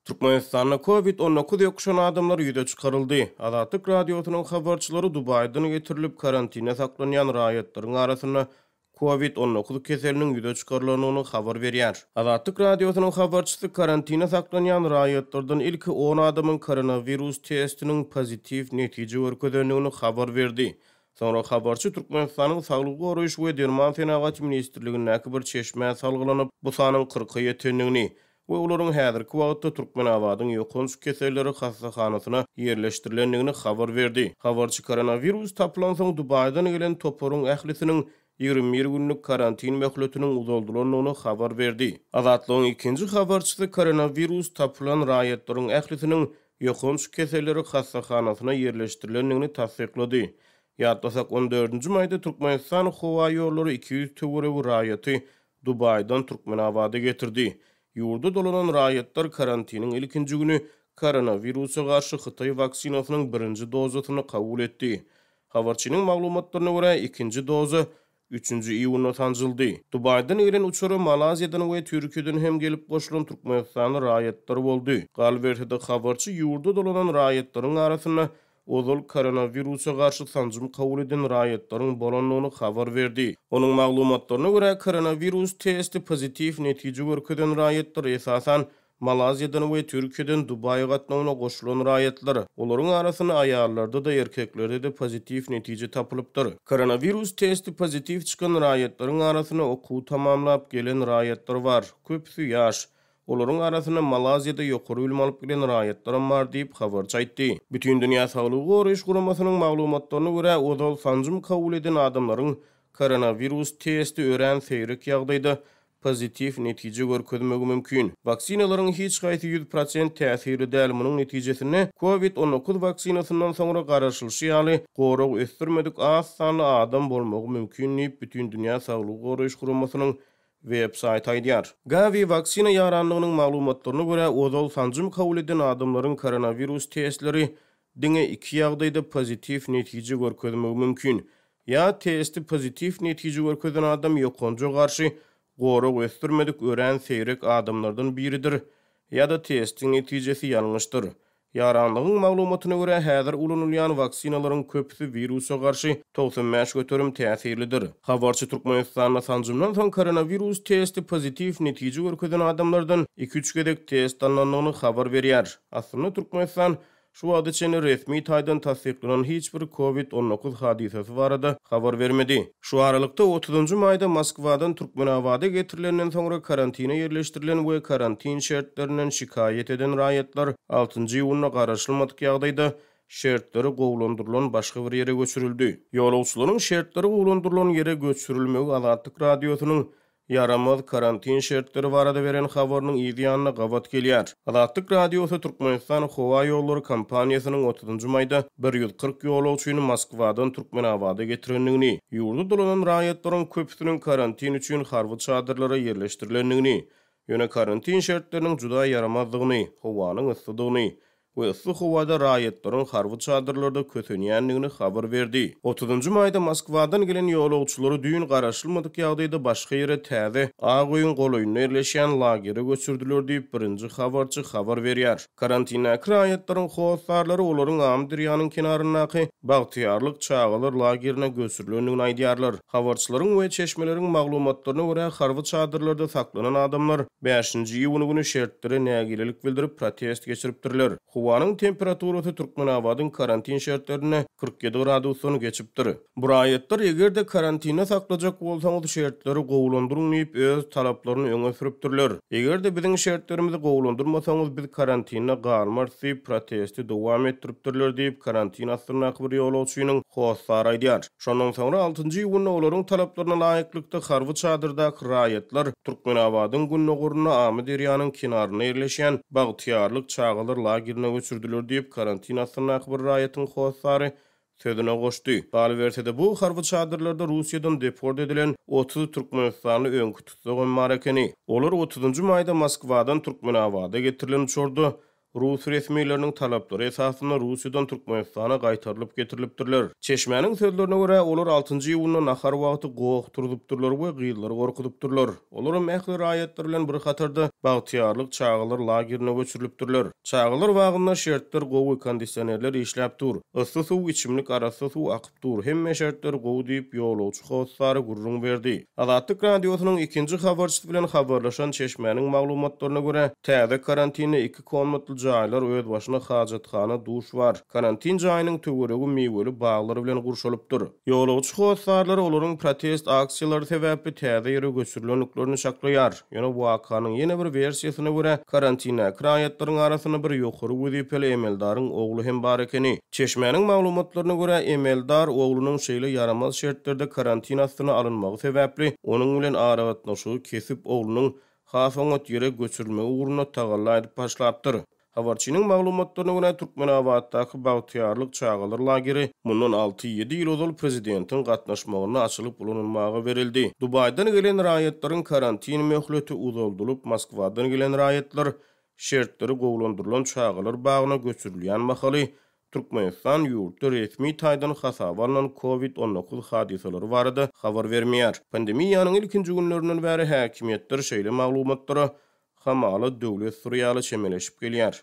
Türkmenistan'da COVID-19 yokuşan adamlar yüze çıkarıldı. Azatlyk radiosynyň habarçylary Dubaydan getirilip karantina saklanyň raýatlaryň arasynda COVID-19 keseliniň yüze çıkarylanyny habar berýär. Azatlyk radiosynyň habarçysy karantina saklanýan raýatlardan ilki 10 adamyň koronavirus testiniň pozitiv netije görkezdenligini habar berdi. Sonra habarçy Türkmenistanyň Saglyk goraýyş we derman Fenagat ministrligine bir çeşme salgylanyp bu sanyň 40'a ýetendigini we olaryň häzirki wagtda Türkmenabadyň ýoklanş keselleri hassaxanasyna ýerleşdirilendigini habar berdi. Habarçy koronavirus tapylan soň Dubaydan gelen toparyň ählisiniň 21 günlük karantin möhletiniň uzaldyrylynyny habar berdi. Azatlygyň ikinji habarçysy koronavirus tapylan raýatlaryň ählisiniň ýoklanş keselleri hassaxanasyna ýerleşdirilendigini tasdiklady. Ýatlasak 14-nji maýda Türkmenistan howa ýolları 200 töwerew raýaty Dubaydan Türkmenabada getirdi. Ýurda dolanan raýatlar karantiniň ilkinji güni koronavirusa garşy Hytaý waksinasynyň birinji dozasyny kabul etdi. Habarçynyň maglumatlaryna görä ikinji doza 3-nji iýulda tanjyldy. Dubaydan gelen uçary Malaziýadan we Türkiýeden hem gelip goşulan Türkmenistan raýatlary boldy. Galbertede habarçy ýurda dolanan raýatlaryň arasynda ozal koronavirusa garşy sanjym kabul eden raýatlaryň bolanlygyny habar berdi. Onuň maglumatlaryna görä koronavirus testi pozitiv netije görkezden raýatlar esasan Malaziýadan we Türkiýeden Dubaýa gatnawyna goşulan raýatlar. Olaryň arasynda aýallarda da erkeklerde de pozitiv netije tapylypdyr. Koronavirus testi pozitiv çykan raýatlaryň arasynda okuw tamamlap gelen raýatlar bar. Köpüsi ýaş. Olaryň arasynda Malaziýada ýokary bilim alyp gelen raýatlar bar diýip habarçy aýtdy. Bütün dünýä Saglyk goraýyş guramasynyň maglumatlaryna görä ozal sanjym kabul eden adamlaryň koronavirus testi ören seýrek ýagdaýda pozitiv netije görkezmegi mümkin. Vaksinalaryň hiç gaýsy 100% täsiri däl. Munyň netijesini COVID-19 vaksinasynyň soňra garaşylyşy ýaly gorak ösdürmedik az sanly adam bolmagy mümkin diýip bütün dünýä Saglyk goraýyş guramasynyň web-sayty aýdýar. Gavi vaksina ýaranlygynyň maglumatlaryna görä ozal sanjym kabul eden adamlaryň koronavirus testleri diňe 2 ýagdaýda pozitiv netije görkezmegi mümkin. Ya testi pozitiv netije görkezden adam ýoklanjy garşy gorak ösdürmedik ören seýrek adamlardan biridir. Ya da testin netijesi ýalňyşdyr. Ýaranlygyň maglumatyna görä häzir ulanylýan vaksinalaryň köpüsi virusa garşy 95 göterim täsirlidir. Habarçy Türkmenistanda sanjymdan soň koronavirus testi pozitiv netije görkezden adamlardan 2-3 gedek test alınanyny habar berýär. Aslynda Türkmenistan şu wagtda çene resmi taýdan tasdiklanan hiç bir COVID-19 hadisesi barada habar vermedi. Şu aralykda 30-njy maýda Moskwadan Türkmenabada getirilenden soňra karantina ýerleşdirilen we karantin şertlerinden şikaýet eden raýatlar 6-njy iýulda garaşylmadyk ýagdaýda şertleri gowlandyrylan başga bir ýere göçürildi. Ýolagçylaryň şertleri gowlandyrylan ýere göçürilmegi Azatlyk radiosynyň yaramaz karantin şertleri barada beren habarynyň ýa-da gabat gelýär. Azatlyk radiosy Türkmenistan howa ýolları kampaniýasynyň 30-njy maýda 140 ýolagçyny Moskwadan Türkmenabada getirendigini, ýurda dolanan raýatlaryň köpüsiniň karantin üçin harby çadyrlara ýerleşdirilendigini, ýöne karantin şertleriniň juda yaramazlygyny, howanyň yssydygyny we ıssy howada raýatlaryň harby çadyrlarda kötenýändigini habar berdi. 30-njy maýda Moskwadan gelen ýolagçylary düýün garaşylmadyk ýagdaýda başga ýere täze Agoýun goloýuna ýerleşýän lagere göçürdiler diýip birinji habarçy habar berýär. Karantina raýatlaryň howsarlary olaryň Amdirýanyň kenarynaky Bagtyarlyk çağalar lagerine göçürilendigini aýdýarlar. Habarçylaryň we çeşmeleriň maglumatlaryna görä harby çadyrlarda saklanan adamlar 5-nji iýuny güni şertlere nägilelik bildirip protest geçiripdirler. Howanyň temperaturasy Türkmenabadyň karantin şertlerine 47 gradusyny geçipdir. Bu raýatlar egerde karantina saklajak bolsaňyz şertleri gowlandyryň diýip öz talaplaryny öňe süripdirler. Egerde biziň şertlerimizi gowlandyrmasaňyz biz karantina galmar diýip protesti dowam etdiripdirler diýip karantin astyna bir ýolagçynyň howsary aýdýar. Şondan soňra 6-njy iýulda olaryň talaplaryna laýyklykda harby çadyrdaky raýatlar Türkmenabadyň günnäguruna Amdirýanyň kenaryna ýerleşýän Bagtyarlyk çağalar lagerine göçürdiler diýip karantin astyna bir raýatyň howsary sözüne goşdy. Galbertede bu harby çadyrlarda Russiýadan deport edilen 30 Türkmenistanly öňkü tutsagan marakeny. Olar 30-njy maýda Moskwadan Türkmenabada getirilen uçurdy. Rus resmiýetleriniň talaplary esasynda Russiýadan Türkmenistana gaýtarylyp getirilipdirler. Çeşmäniň sözlerine görä olar 6-njy iýulyň nahar wagty gowuk turudypdyrlar we gyýlary gorkudypdyrlar. Olar mähli raýatlar bilen bir hatarda bagtyarlyk çağılar lagerine göçürilipdirler. Çağılar wagynda şertler gowy kondisionerler işläp dur. Issy suw içimlik arasy suw akyp dur. Hemme şertler gowy diýip ýolawçy howsary gurrun berdi. Azatlyk radiosynyň 2-nji habarçysy bilen habarlaşan Çeşmäniň maglumatlaryna görä täze karantine 2 komnatly jaýlar öz başyna hajathana duş var. Karantin jaýynyň töweregi meýweli baglary bilen gurşalypdyr. Ýolawçy howsarlar olaryň protest aksiýalary sebäpli täze ýere göçürilenliklerini şaklaýar. Ýöne bu wakanyň ýene bir versiýasyna görä karantina kraýatlaryň arasyna bir ýokary wezipeli emeldaryň ogly hem bar ekeni. Çeşmäniň maglumatlaryna görä emeldar oglunyň şeýle yaramaz şertlerde karantin astyna alynmagy sebäpli onuň bilen aragatnaşygy kesip oglunyň hasaňat ýere göçürilmegi uğruna tagalla edip başlapdyr. Habarçynyň maglumatlaryna görä Türkmenabatdaky bagtyarlyk çağalar lageri mundan 6-7 ýyl ozal prezidentiň gatnaşmagyna açylyp ulanylmagy berildi. Dubaydan gelen raýatlaryň karantin möhleti uzaldylyp Moskwadan gelen raýatlar şertleri gowlandyrylan çağalar bagyna göçürilýän mahaly Türkmenistan ýurtda resmi taýdan hasabalan COVID-19 hadiseleri barada habar bermeýär. Pandemiýanyň ilkinji günlerinden bäri häkimetler şeýle maglumatlary hamaly döwlet surýaly çemeleşip gelýär.